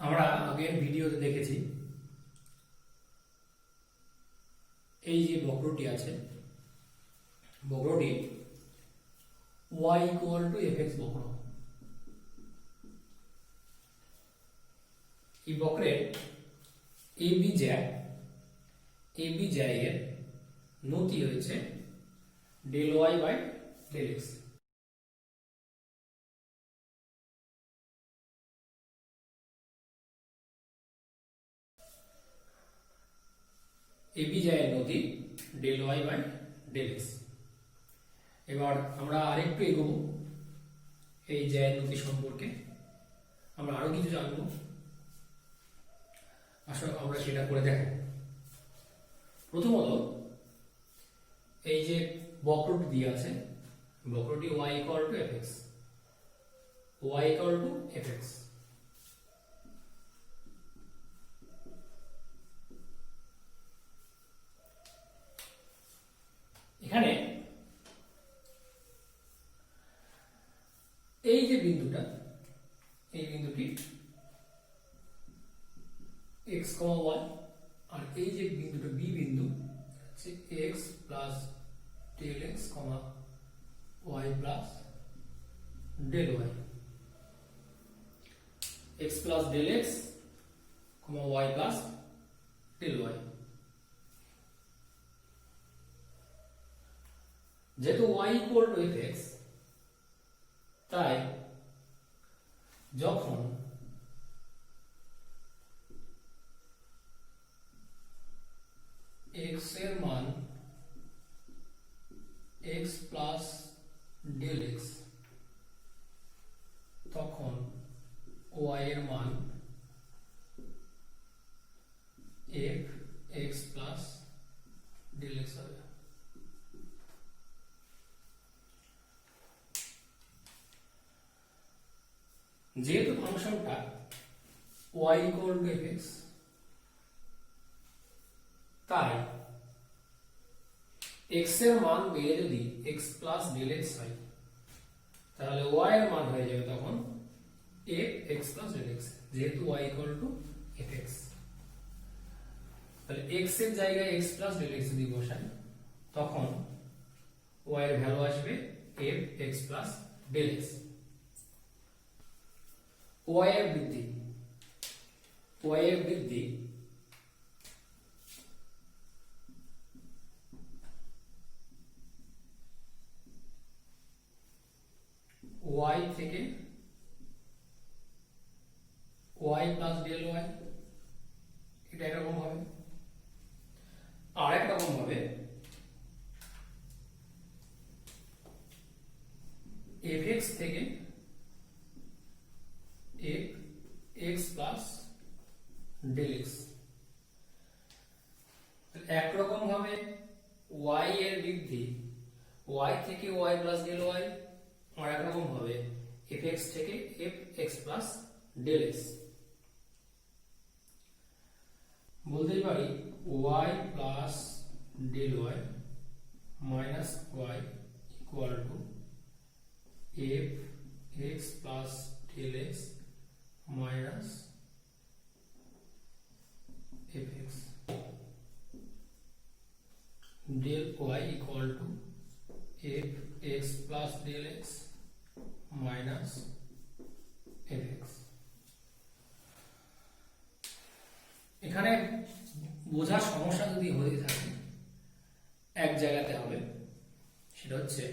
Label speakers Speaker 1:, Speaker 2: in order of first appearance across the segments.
Speaker 1: আমরা আগের ভিডিওতে দেখেছি এই যে বক্রটি আছে, বক্রটি y ইকুয়াল টু fx বক্র। এই বক্রের এবি জ্যায়ের নতি হয়েছে del Y by del X. AB জ্যায়ের নতি del Y by del X. এবার আমরা আরেকটু এগোবো এই জ্যায়ের নতি সম্পর্কে, আমরা আরো কিছু জানবো। আসলে আমরা সেটা করে দেখাই। প্রথমত এই যে বক্রটি দিয়ে আছে, বক্রটি y equal to fx, y equal to fx। এখানে এই যে বিন্দুটা, এই বিন্দুটি x, y, আর এই যে বিন্দুটা b বিন্দু হচ্ছে x plus del x, y plus del y, x plus del x, y plus del y। যেহেতু y ইকুয়াল টু fx, তাই যখন x এর মান x প্লাস ডেল x, তখন y এর মান f x plus del x হবে। যেহেতু ফাংশনটা y ইকুয়াল টু fx, তাই x এর মান বেড়ে যদি x প্লাস ডেল x হয়, তাহলে y এর মান হয়ে যাবে তখন f x plus del x, যেহেতু y ইকুয়াল টু fx। তাহলে x এর জায়গায় x প্লাস ডেল x যদি বসাই, তখন y এর ভ্যালু আসবে f x plus del x। y এর বৃদ্ধি, y এর বৃদ্ধি y থেকে y প্লাস ডেল y, এটা এরকম হবে। আর এক রকম হবে fx থেকে f x plus del x। একরকম ভাবে y এর বৃদ্ধি y থেকে y প্লাস ডেল y, আর একরকম ভাবে fx থেকে fx প্লাস ডেল x। বলতেই পারি y plus del y minus y equal to fx plus del x minus fx। Del y equal to fx plus del x minus fx। এখানে বোঝার সমস্যা যদি হয়ে থাকে এক জায়গাতে হবে, সেটা হচ্ছে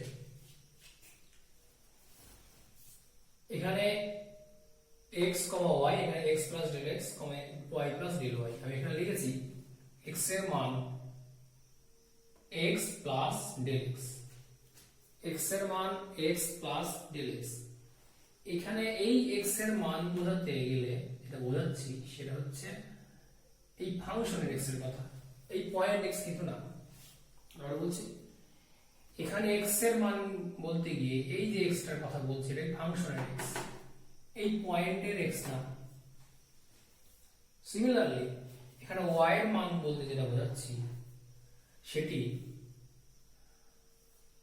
Speaker 1: এখানে x, y, এখানে x plus del x, y plus del y। আমি এখানে লিখেছি x এর মান x plus del x, x এর মান x প্লাস ডেল x। এখানে এই x এর মান বোঝাতে গেলে যেটা বোঝাচ্ছি সেটা হচ্ছে এই ফাংশনের x এর কথা, এই পয়েন্ট x কিন্তু না। আমরা বলছি এখানে x এর মান বলতে গিয়ে এই যে x টার কথা বলছি এটা ফাংশনের x, এই পয়েন্টের x না। সিমিলারলি এখানে y এর মান বলতে যেটা বোঝাচ্ছি সেটি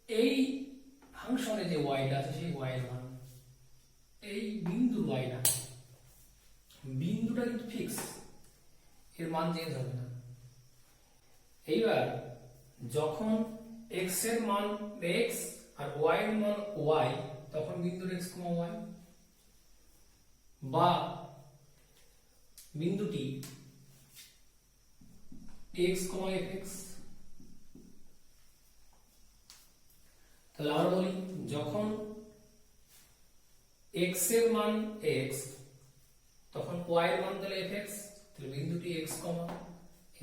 Speaker 1: এই ফাংশনে যে y টা আছে সেই y এর মান, এই বিন্দুর y না। বিন্দুটা কিন্তু ফিক্স, এর মান চেঞ্জ হবে না। এইবার যখন x এর মান x আর y এর মান y, তখন বিন্দুর x, y বা বিন্দুটি x, fx। তাহলে আমরা বলি যখন x এর মান x, তখন y এর মান তাহলে fx, তাহলে বিন্দুটি x,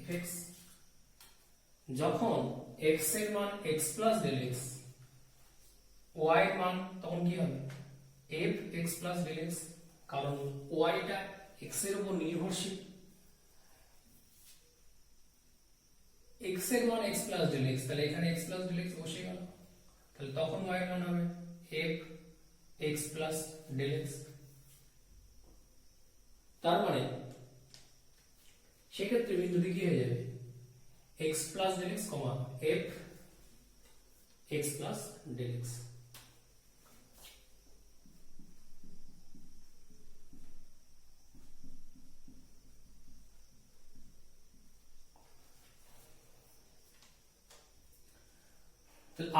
Speaker 1: fx। যখন x এর মান x plus del x, y এর মান তখন কি হবে f x plus del x, কারণ y টা x এর উপর নির্ভরশীল। x এর মান x প্লাস ডেল x, তাহলে এখানে x প্লাস ডেল x বসে গেল, তাহলে তখন y এর মান হবে f x plus del x। তার মানে সেক্ষেত্রে বিন্দুটি কি হয়ে যাবে x plus del x, f x plus del x।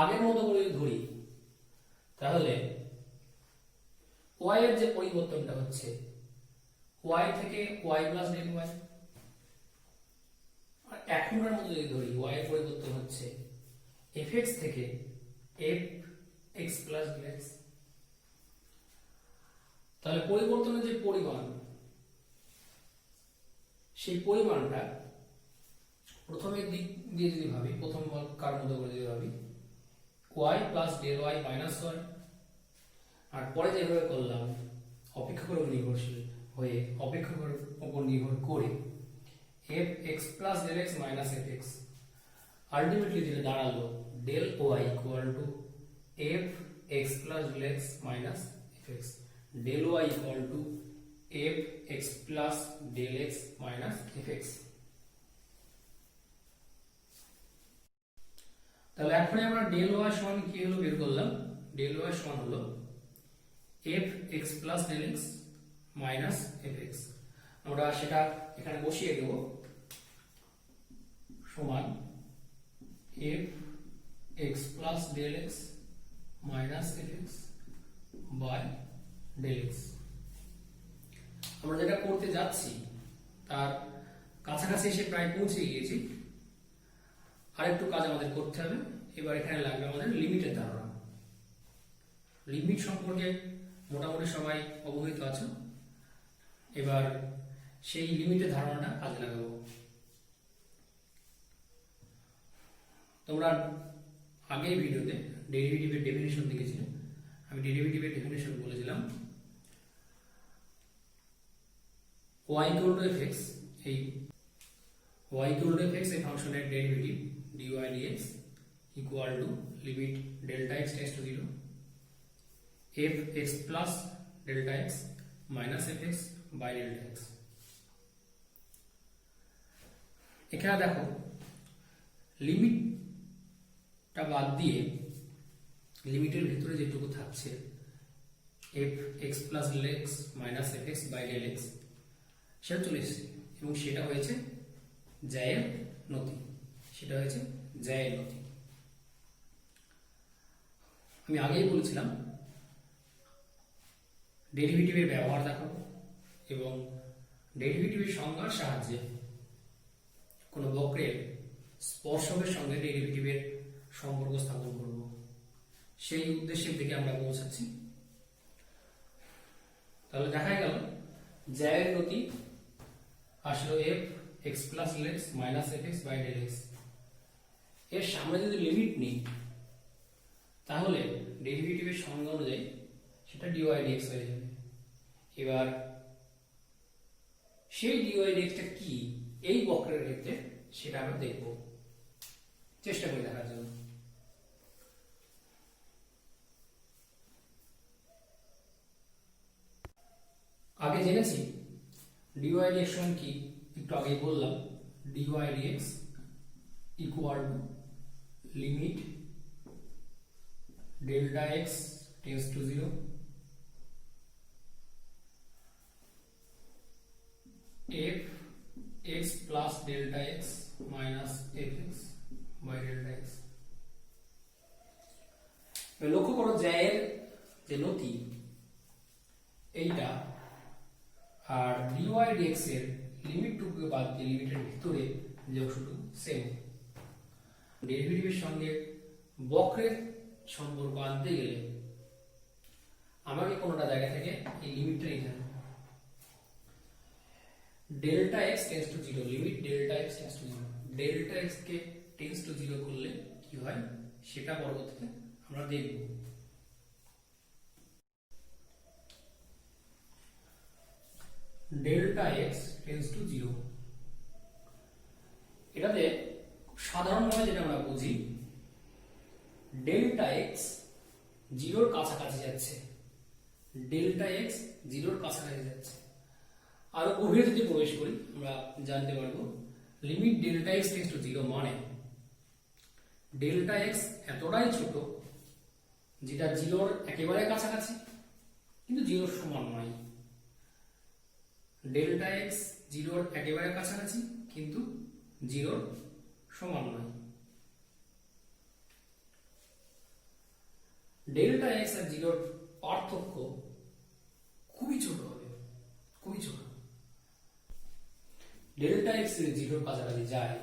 Speaker 1: আগের মতো করে ধরি, তাহলে y এর যে পরিবর্তনটা হচ্ছে y থেকে y প্লাস ডেল y, আর এখনকার মতো যদি ধরি y এর পরিবর্তন হচ্ছে fx থেকে f x plus del x, তাহলে পরিবর্তনের যে পরিমাণ, সেই পরিমাণটা প্রথমের দিক দিয়ে যদি ভাবি, প্রথম কার মতো করে যদি ভাবি y plus del y minus y, আর পরে যেভাবে করলাম অপেক্ষকের উপর নির্ভরশীল হয়ে অপেক্ষকের উপর নির্ভর করে f x plus del x minus f x, ultimately যেটা দাঁড়ালো del y equal to f x plus del x minus f x, del y equal to f x plus del x minus f x। তাহলে এখন আমরা del y সমান কি হলো বের করলাম, ডেল y সমান হলো f x plus del x minus f x। আমরা সেটা এখানে বসিয়ে দেব, সমান f x plus del x minus f x by del x। আমরা যেটা করতে যাচ্ছি তার কাছাকাছি এসে প্রায় পৌঁছে গিয়েছি, আরেকটু কাজ আমাদের করতে হবে। এবার এখানে লাগবে আমাদের লিমিটের ধারণা। লিমিট সম্পর্কে মোটামুটি সবাই অবহিত আছো, এবার সেই লিমিটের ধারণাটা কাজে লাগাবো। তোমরা আগের ভিডিওতে ডেরিভেটিভের ডেফিনিশন দেখেছিলে, আমি ডেরিভেটিভের ডেফিনিশন বলেছিলাম y equal to fx, এই y equal to fx এই ফাংশনের derivative dy dx equal to limit delta x tends to 0 f x plus delta x minus f x by delta x। এখানে দেখো লিমিটটা বাদ দিয়ে লিমিটের ভিতরে যেটুকু থাকছে f x plus del x minus f x by del x, সেটা চলে এসেছে এবং সেটা হয়েছে জায়ের নতি, সেটা হয়েছে জায়ের নতি। আমি আগেই বলেছিলাম ডেরিভেটিভের ব্যবহার দেখো এবং ডেরিভেটিভের সংজ্ঞার সাহায্যে কোনো বক্রের স্পর্শকের সঙ্গে ডেরিভেটিভের সম্পর্ক স্থাপন করব, সেই উদ্দেশ্যের দিকে আমরা পৌঁছাচ্ছি। তাহলে দেখা গেল জায়ের নতি আসলো f x plus del x minus f x by del x। এর সামনে যদি লিমিট নিই তাহলে ডেরিভেটিভের সংজ্ঞা অনুযায়ী সেটা dy dx হয়ে যাবে। এবার সেই dy dx টা কি এই বক্রের ক্ষেত্রে সেটা আমরা দেখব, চেষ্টা করে দেখার জন্য। আগে জেনেছি dy dx সমান কি, একটু আগেই বললাম dy dx equal to limit delta x tends to 0 যে নতি এইটা আর ডিওয়াই ডিএক্স এর লিমিটটুকু বাদ দিয়ে লিমিটের ভিতরে যে অংশটুকু সেম। ডেরিভেটিভের সঙ্গে বক্রের সম্পর্ক আনতে গেলে আমাকে কোনোটা জায়গা থেকে এই লিমিটটা নিতে হবে। Delta X tends to zero, limit delta X tends to zero, delta x K tense to zero করলে কি হয় সেটা পরবর্তীতে আমরা দেখব। Delta X tends to zero, এটাতে সাধারণভাবে যেটা আমরা বুঝি, ডেল্টা এক্স জিরোর কাছাকাছি যাচ্ছে, ডেল্টা এক্স জিরোর কাছাকাছি যাচ্ছে। আরো গভীরে যদি প্রবেশ করি আমরা জানতে পারবো limit delta X tends to zero মানে ডেল্টা এক্স এতটাই ছোট যেটা জিরোর একেবারে কাছাকাছি কিন্তু জিরোর সমান নয়, ডেল্টা এক্স জিরোর একেবারে কাছাকাছি কিন্তু জিরোর সমান নয়। ডেল্টা এক্স আর জিরোর পার্থক্য খুবই ছোট হবে, খুবই ছোট। ডেল্টা এক্স যদি জিরোর কাছাকাছি যায়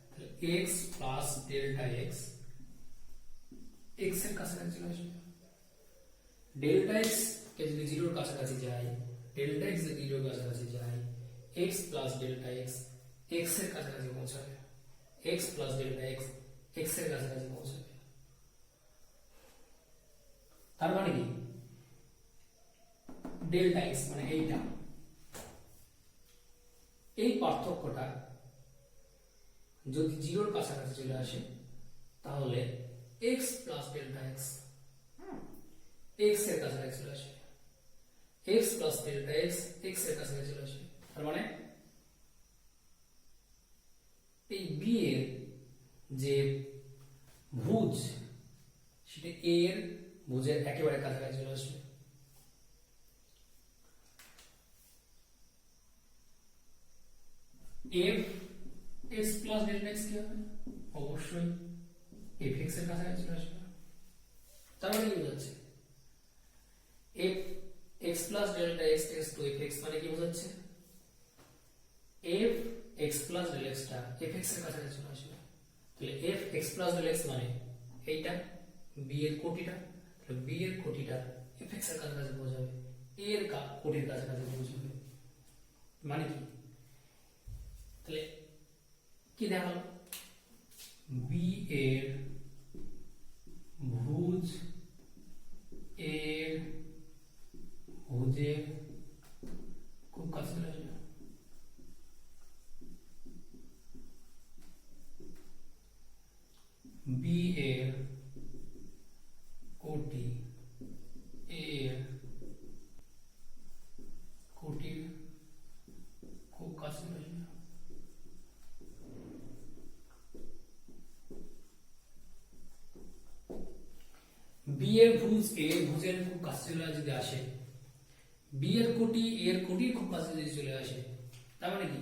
Speaker 1: তাহলে x plus delta x x এর কাছাকাছি চলে আসবে। ডেল্টা এক্স কে যদি জিরোর কাছাকাছি যায়, ডেল্টা এক্স যদি জিরোর কাছাকাছি যায়, x plus delta x x এর কাছাকাছি পৌঁছাবে, x plus delta x x এর কাছাকাছি পৌঁছাবে। তার মানে কি ডেল্টা এক্স মানে এইটা, এই পার্থক্যটা যদি জিরোর কাছাকাছি চলে আসে তাহলে x plus delta x x এর কাছাকাছি চলে আসে, x plus delta x x এর কাছাকাছি চলে আসে। তার মানে এই বি এর যে ভুজ সেটা এ এর ভুজের একেবারে কাছাকাছি চলে আসবে। F x plus delta x কি হবে? অবশ্যই এফ এক্স এর কাছাকাছি চলে আসবে। তার মানে কি বোঝাচ্ছে? F x plus delta X tends to F x মানে কি বোঝাচ্ছে? F x plus delta extra F x এর কাছাকাছি চলে আসবে। তাহলে F x plus delta x মানে এইটা বি এর কোটিটা, তাহলে বি এর কোটিটা এফ এক্স এর কাছাকাছি পৌঁছাবে, এ এর কোটির কাছাকাছি পৌঁছাবে। মানে কি? তাহলে কি দেখালো? বি এর ভুজ এর ভুজের খুব কাছে চলে আসবে। বি এর কোটি এর কোটির খুব কাছে চলে আসবে। বি এর ভুজ এ ভুজের খুব কাছে চলে যদি আসে, বি এর কোটি এর কোটির খুব কাছে যদি চলে আসে, তার মানে কি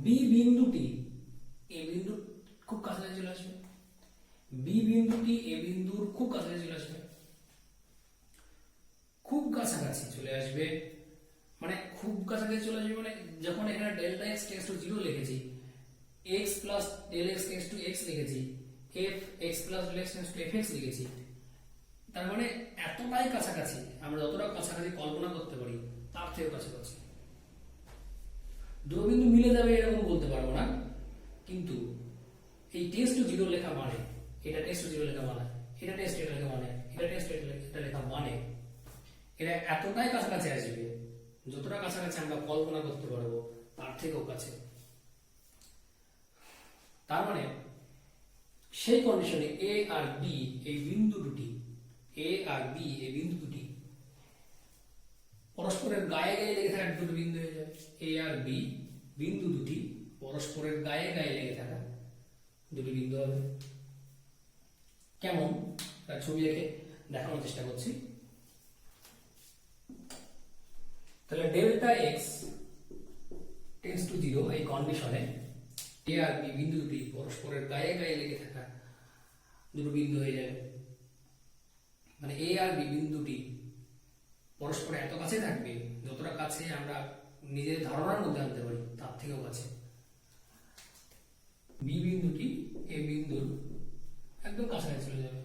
Speaker 1: বি বিন্দুটি এ বিন্দুর খুব কাছাকাছি চলে আসবে, বি বিন্দুটি এ বিন্দুর খুব কাছাকাছি চলে আসবে। খুব কাছাকাছি চলে আসবে মানে খুব কাছাকাছি চলে আসবে মানে যখন এখানে delta X tends to zero লিখেছি, X plus del X tends to X লিখেছি, F x plus del X tends to F X লিখেছি, তার মানে এতটাই কাছাকাছি, আমরা যতটা কাছাকাছি কল্পনা করতে পারি তার থেকে কাছাকাছি। দুটো বিন্দু মিলে যাবে এরকম বলতে পারবো না, কিন্তু এই টেন্স টু জিরো লেখা মানে এটা টেন্স টু জিরো লেখা মানে এটা টেন্স টু লেখা মানে এটা টেন্স টু এটা লেখা মানে এটা এতটাই কাছাকাছি আসবে, যতটা কাছাকাছি আমরা কল্পনা করতে পারবো তার থেকেও কাছে। তার মানে সেই কন্ডিশনে এ আর বি এই বিন্দু দুটি, এ আর বি এই বিন্দু দুটি পরস্পরের গায়ে গায়ে লেগে থাকা দুটো বিন্দু হয়ে যাবে। এ আর বি বিন্দু দুটি পরস্পরের গায়ে গায়ে লেগে থাকা দুটি বিন্দু হবে। কেমন তার ছবি এঁকে দেখানোর চেষ্টা করছি। তাহলে delta X tends to zero এই কন্ডিশনে এ আর বি বিন্দু দুটি পরস্পরের গায়ে গায়ে লেগে থাকা দুটো বিন্দু হয়ে যাবে। মানে এ আর বি বিন্দুটি পরস্পর এত কাছে থাকবে যতটা কাছে আমরা নিজের ধারণার মধ্যে আনতে পারি তার থেকেও কাছে। বি বিন্দুটি এ বিন্দুর একদম কাছাকাছি চলে যাবে।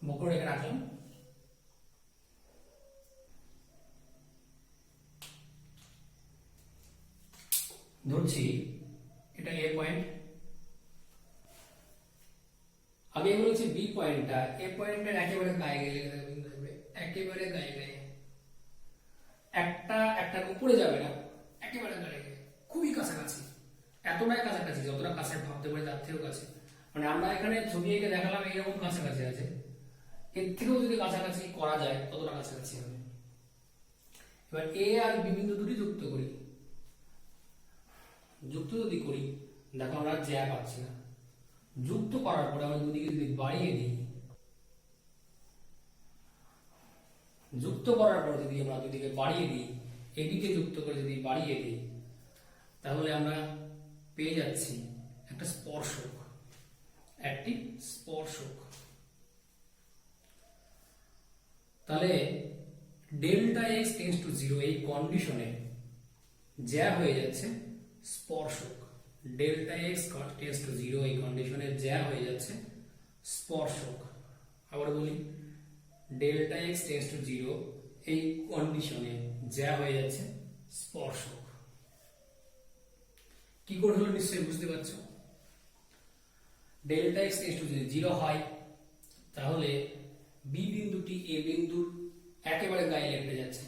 Speaker 1: বক্ররেখা রাখলাম। ধরছি এটা এ পয়েন্ট, আগে বলেছি বি পয়েন্টটা এ পয়েন্টের একেবারে গায়ে গেলে বিন্দু হবে, একেবারে গায়ে গায়ে, একটার উপরে যাবে না, একেবারে গায়ে গায়ে, খুবই কাছাকাছি, এতটাই কাছাকাছি যতটা কাছে ভাবতে পারি তার থেকেও কাছে। মানে আমরা এখানে ছবি এঁকে দেখালাম এইরকম কাছাকাছি আছে, এর থেকেও যদি কাছাকাছি করা যায় ততটা কাছাকাছি হবে। এবার এ আর বি বিন্দু দুটি যুক্ত করি, যুক্ত যদি করি দেখো আমরা জ্যা পাচ্ছি না, যুক্ত করার পরে আমরা দুদিকে যদি বাড়িয়ে দিই, যুক্ত করার পর যদি আমরা দুদিকে বাড়িয়ে দিই, এদিকে যুক্ত করে যদি বাড়িয়ে দিই তাহলে আমরা পেয়ে যাচ্ছি একটা স্পর্শক, একটি স্পর্শক। তাহলে ডেল্টা এক্স টেন্ডস টু 0 এই কন্ডিশনে জ্যা হয়ে যাচ্ছে স্পর্শক, ডেল্টা এক্স টেন্ডস টু 0 এই কন্ডিশনে জ্যা হয়ে যাচ্ছে স্পর্শক। আবার বলি ডেল্টা এক্স টেন্ডস টু 0 এই কন্ডিশনে জ্যা হয়ে যাচ্ছে স্পর্শক। কি করে হলো নিশ্চয়ই বুঝতে পারছো। ডেল্টা এক্স টেন্ডস টু 0 হয় তাহলে বি বিন্দুটি এ বিন্দুর একেবারে গায়ে লেগে যাচ্ছে,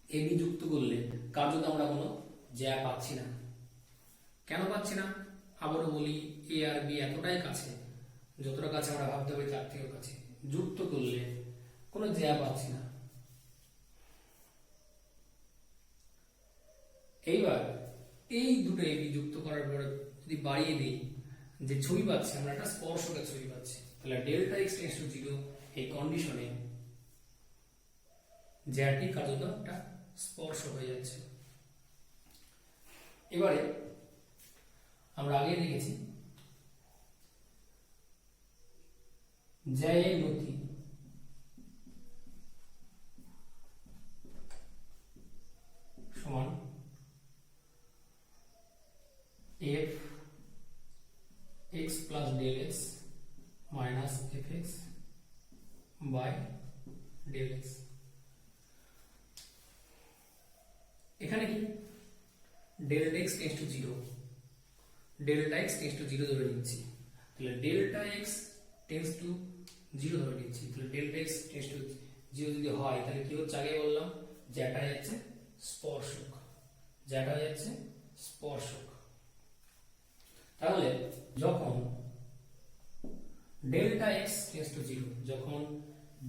Speaker 1: এ বি যুক্ত করলে কার্যত আমরা কোনো জ্যা পাচ্ছি না। কেন পাচ্ছি না আবারও বলি, এ আর বি এতটাই কাছে যতটা কাছে আমরা ভাবতে পারি তার থেকেও কাছে, যুক্ত করলে কোনো জ্যা পাচ্ছি না। এইবার এই দুটো এবি যুক্ত করার পরে যদি বাড়িয়ে দিই, যে ছবি পাচ্ছি আমরা একটা স্পর্শকের ছবি পাচ্ছি, তাহলে ডেল্টা এক্স টেন্ডস টু 0 এই কন্ডিশনে জ্যাটি কার্যত একটা স্পর্শ হয়ে যাচ্ছে। এবারে আমরা আগে দেখেছি জ্যায়ের নতি সমান f x plus del x minus f x by del x. এখানে কি delta x tends to 0, delta x tends to 0 ধরে নিচ্ছি, তাহলে ডেল্টা এক্স টেন্ডস টু 0 ধরে নিচ্ছি, তাহলে ডেল্টা এক্স টেন্ডস টু 0 যদি হয় তাহলে কি হচ্ছে, আগে বললাম যেটা যাচ্ছে স্পর্শক, যেটা যাচ্ছে স্পর্শক। তাহলে যখন ডেল্টা এক্স টেন্ডস টু 0, যখন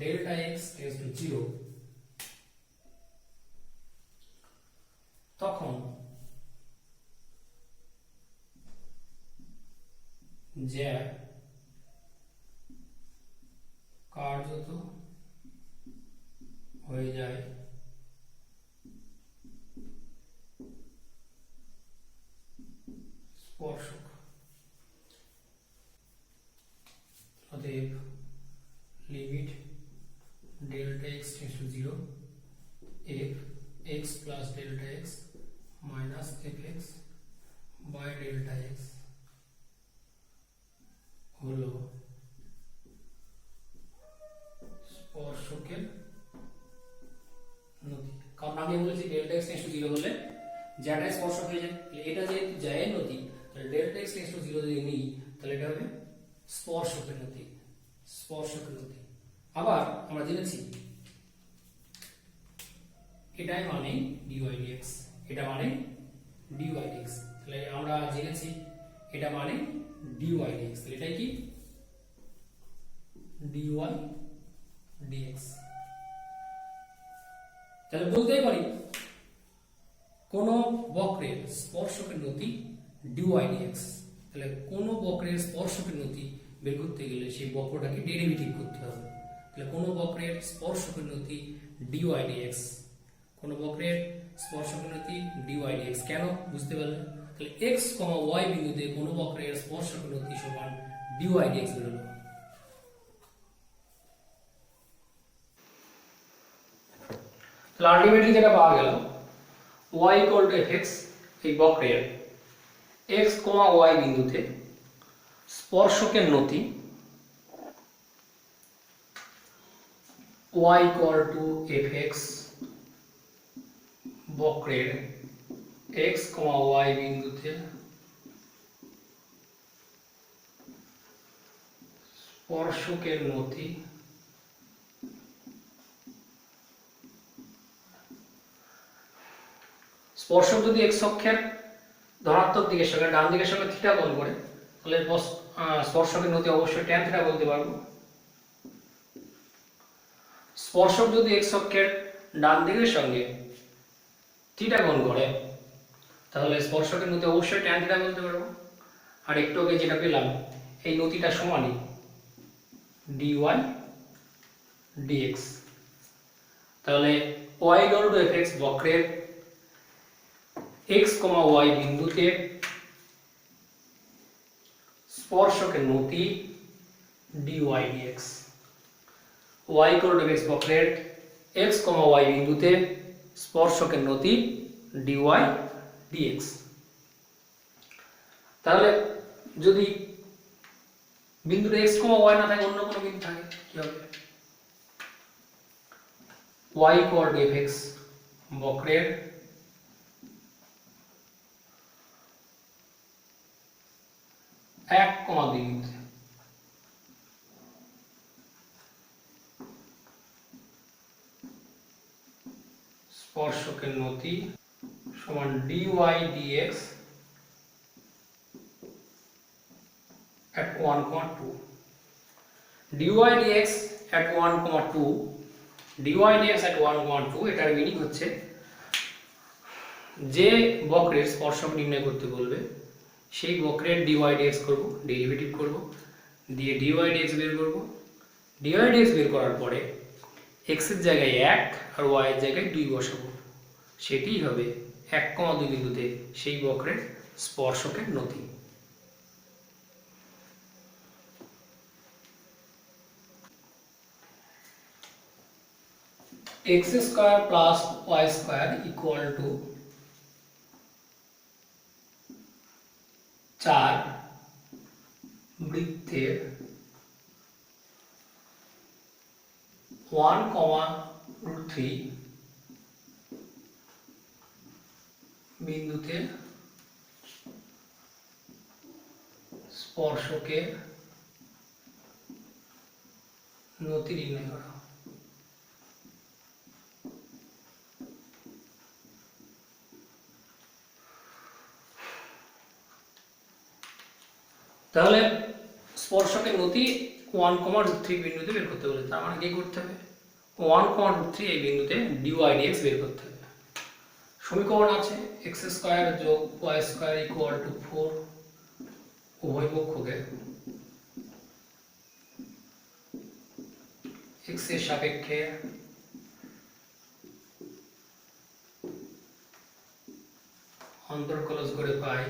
Speaker 1: ডেল্টা এক্স টেন্ডস টু 0 তখন জ্যা কার্যত হয়ে যায় স্পর্শক। অতএব limit delta x tends to 0 f x plus delta x minus f x by delta x হলো স্পর্শকের নতি। কারণ আমি বলেছি ডেল্টা এক্স টেন্ডস টু 0 হলে জ্যাটা স্পর্শক হয়ে যায়, এটা যেহেতু জ্যায়ের নতি তাহলে ডেল্টা এক্স টেন্ডস টু 0 যদি নিই তাহলে এটা হবে স্পর্শকের নতি, স্পর্শকের নতি। আবার আমরা জেনেছি এটাই মানে ডিওয়াই ডিএক্স, এটা মানে ডিওয়াই ডিএক্স, তাহলে আমরা জেনেছি এটা মানে ডিওয়াই ডিএক্স, তাহলে এটাই কি ডিওয়াই ডিএক্স। তাহলে বলতেই পারি কোন বক্রের স্পর্শকের নতি ডিওয়াই ডিএক্স, তাহলে কোন বক্রের স্পর্শকের নতি বের করতে গেলে সেই বক্রটাকে ডেরিভেটিভ করতে হবে। তাহলে কোন বক্রের স্পর্শকের নতি ডিওয়াই ডিএক্স, কোন বক্রের স্পর্শকের নতি ডিওয়াই ডিএক্স, কেন বুঝতে পারলে তাহলে x, y বিন্দুতে কোন বক্রের স্পর্শক নতি সমান dy dx বেরোলো। তাহলে আলটিমেটলি যেটা পাওয়া গেল y equal to fx, এই বক্রের x, y বিন্দুতে স্পর্শকের নতি y equal to fx বক্রের x, y বিন্দুতে স্পর্শকের নতি স্পর্শক যদি x অক্ষের ধনাত্মক দিকের সঙ্গে ডান দিকের সঙ্গে থিটা কোণ করে তাহলে স্পর্শকের নতি অবশ্যই tan থিটা বলতে পারবো। স্পর্শক যদি x অক্ষের ডান দিকের সঙ্গে থিটা কোণ করে তাহলে স্পর্শকের নতি অবশ্যই tan থিটা বলতে পারবো। আর একটু আগে যেটা পেলাম এই নতিটা সমানই dy dx। তাহলে y equal to fx বক্রের x, y বিন্দুতে স্পর্শকের নতি dy dx। y equal to fx বক্রের x, y বিন্দুতে স্পর্শকের নতি dy dx। তাহলে যদি বিন্দুতে x, y না থাকে অন্য কোনো বিন্দু থাকে কি হবে? y equal to fx বক্রের এক কমা দুই বিন্দুতে স্পর্শকের নতি সমান dy dx at 1,2 dy dx at 1,2 dy dx at 1,2 এটার মিনিং হচ্ছে যে বক্রের স্পর্শক নির্ণয় করতে বলবে সেই বক্রের dy dx করব, ডেরিভেটিভ করব, দিয়ে dy dx বের করব। dy dx বের করার পরে x এর জায়গায় 1 আর y এর জায়গায় 2 বসাবো, সেটিই হবে 1,2 বিন্দুতে সেই বক্রের স্পর্শকের নতি। x square plus y square equal to 4 বৃত্তের 1,3 বিন্দুতে স্পর্শকের নতি নির্ণয় করা। তাহলে স্পর্শকের নতি 1,3 বিন্দুতে বের করতে বলে, তার মানে কি করতে হবে 1,3 এই বিন্দুতে dy dx বের করতে হবে। সমীকরণ আছে x স্কয়ার যোগ y স্কয়ার ইকুয়াল টু 4, উভয় পক্ষকে x এর সাপেক্ষে অন্তর্কলজ করে পাই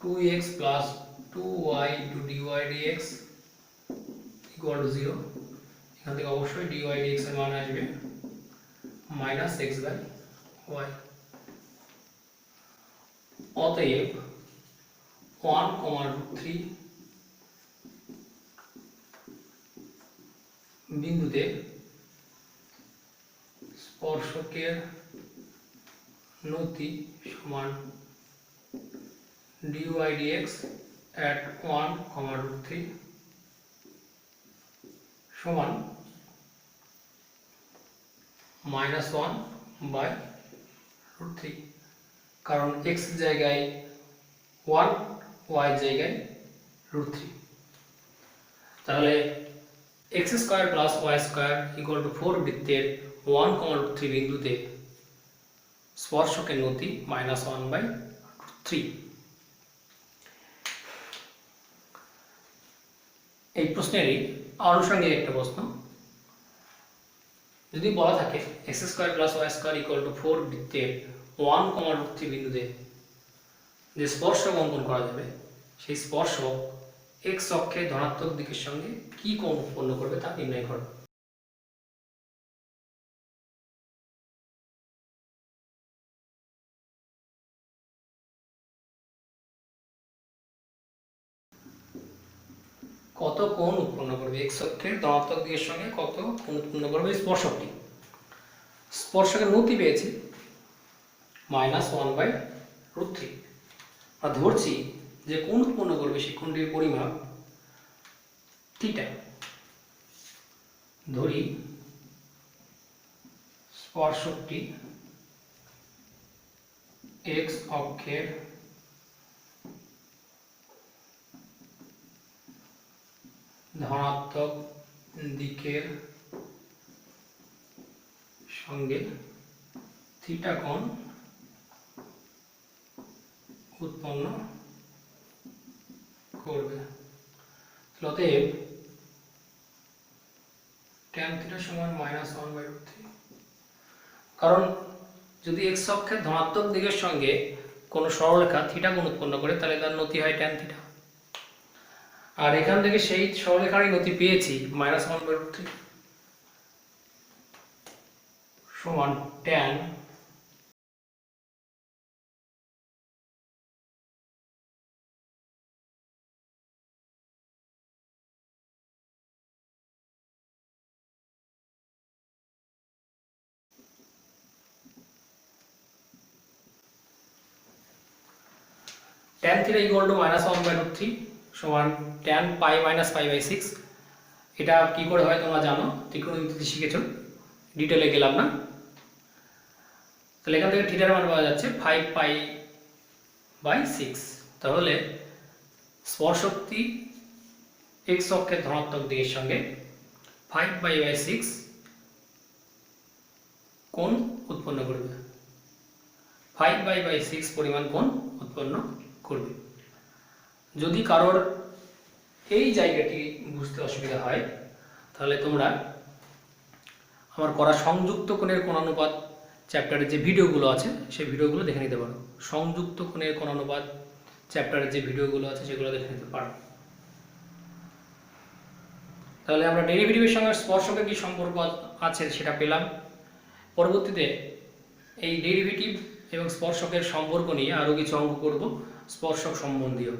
Speaker 1: 2x plus 2y into dy dx equal to 0। এখান থেকে অবশ্যই dy dx এর মান আসবে minus x by y। অতএব 1,3 বিন্দুতে স্পর্শকের নতি সমান dy dx at 1,3 সমান -1 by √3, কারণ x জায়গায় 1 y জায়গায় √3। তাহলে x square plus y square equal to 4 বৃত্তের 1,3 বিন্দুতে স্পর্শকের নতি -1 by √3। এই প্রশ্নেরই আনুষঙ্গিক একটা প্রশ্ন, যদি বলা থাকে x² + y² = 4 বৃত্তের 1,√3 বিন্দুতে যে স্পর্শক অঙ্কন করা যাবে সেই স্পর্শক x অক্ষের ধনাত্মক দিকের সঙ্গে কি কোণ উৎপন্ন করবে তা নির্ণয় করো। কত কোণ উৎপন্ন করবে x অক্ষের ধনাত্মক দিকের সঙ্গে কত কোণ উৎপন্ন করবে স্পর্শকটি? স্পর্শকের নতি পেয়েছি -1/√3। আর ধরছি যে কোণ উৎপন্ন করবে সেই কোণটির পরিমাপ থিটা। ধরি স্পর্শকটি x অক্ষের ধনাত্মক দিকের সঙ্গে থিটা কোণ উৎপন্ন করবে। অতএব tan θ = -1/√3। কারণ যদি x অক্ষের ধনাত্মক দিকের সঙ্গে কোনো সরলরেখা থিটা কোণ উৎপন্ন করে তাহলে তার নতি হয় tan θ। আর এখান থেকে সেই সরলরেখারই নতি পেয়েছি -1/√3 সমান tan tan θ = -1/√3 সমান tan π - π/6। এটা কি করে হয় তোমরা জানো, ত্রিকোণমিতিতে শিখেছো, ডিটেলে গেলাম না। তাহলে এখান থেকে থিটার মান পাওয়া যাচ্ছে 5π/6। তাহলে স্পর্শকটি x অক্ষের ধনাত্মক দিকের সঙ্গে 5π/6 কোণ উৎপন্ন করবে, 5π/6 পরিমাণ কোণ উৎপন্ন করবে। যদি কারোর এই জায়গাটি বুঝতে অসুবিধা হয় তাহলে তোমরা আমার করা সংযুক্ত কোণের কোণানুপাত চ্যাপ্টারের যে ভিডিওগুলো আছে সেই ভিডিওগুলো দেখে নিতে পারো। সংযুক্ত কোণের কোণানুপাত চ্যাপ্টারের যে ভিডিওগুলো আছে সেগুলো দেখে নিতে পারো। তাহলে আমরা ডেরিভেটিভের সঙ্গে স্পর্শকের কি সম্পর্ক আছে সেটা পেলাম। পরবর্তীতে এই ডেরিভেটিভ এবং স্পর্শকের সম্পর্ক নিয়ে আরও কিছু অঙ্ক করব স্পর্শক সম্বন্ধীয়।